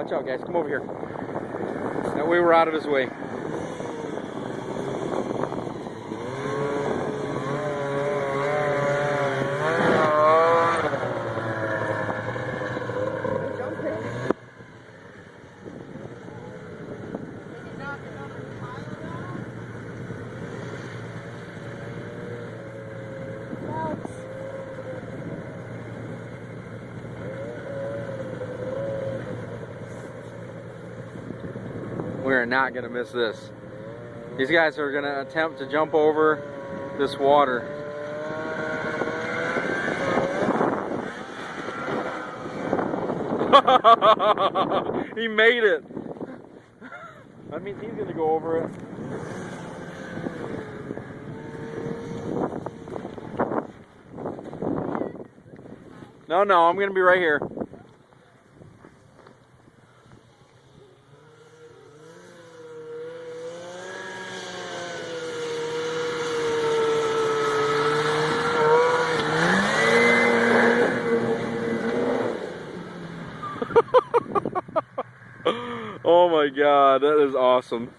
Watch out, guys. Come over here. That way we're out of his way. We're not going to miss this. These guys are going to attempt to jump over this water. He made it. That means he's going to go over it. No, I'm going to be right here. Oh my God, that is awesome.